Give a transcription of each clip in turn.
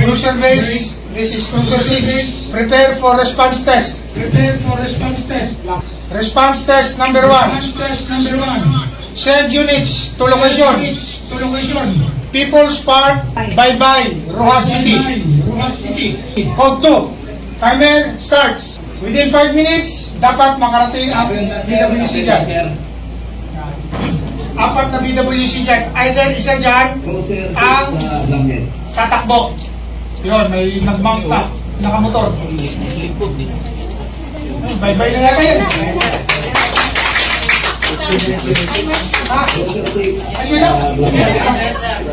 Cruiser base, this is Cruiser 6. Prepare for response test. Response test number 1. Send units to location. People's Park, Bye-Bye, Rojas City. Code 2. Timer starts. Within 5 minutes, dapat makarating ang BWC dyan. 4 na BWC dyan. Either isa dyan ang tatakbo. Yun, may nag-mount na. Nakamotor. Bye-bye na yata yan. Ha? Ayun na.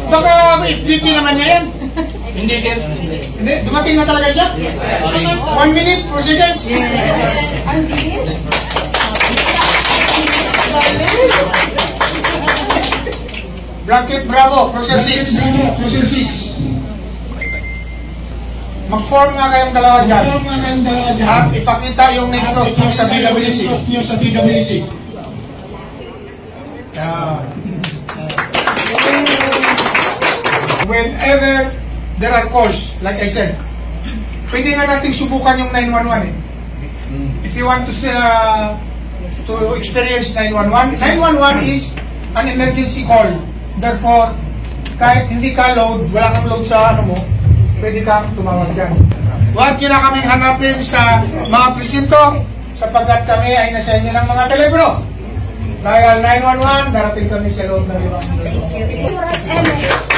Baka FBP naman niya yan. Hindi, sir. Hindi? Dumating na talaga siya? 1 minute, 4 seconds. Ang bilis. Blanket Bravo, Cruiser 6. Mag-form nga kayong dalawa dyan. At ipakita yung nag-close nyo sa BWC. Whenever there are calls, like I said, pwede nga nating subukan yung 911 eh. If you want to experience 911, 911 is an emergency call. Therefore, kahit hindi ka load, wala kang load sa ano mo, pwede kang tumawag dyan. Huwag nyo na kaming hanapin sa mga presinto sapagkat kami ay nasa inyo ng mga telepono. Dahil 911, darating kami sa loob ng 5 minuto. Thank you.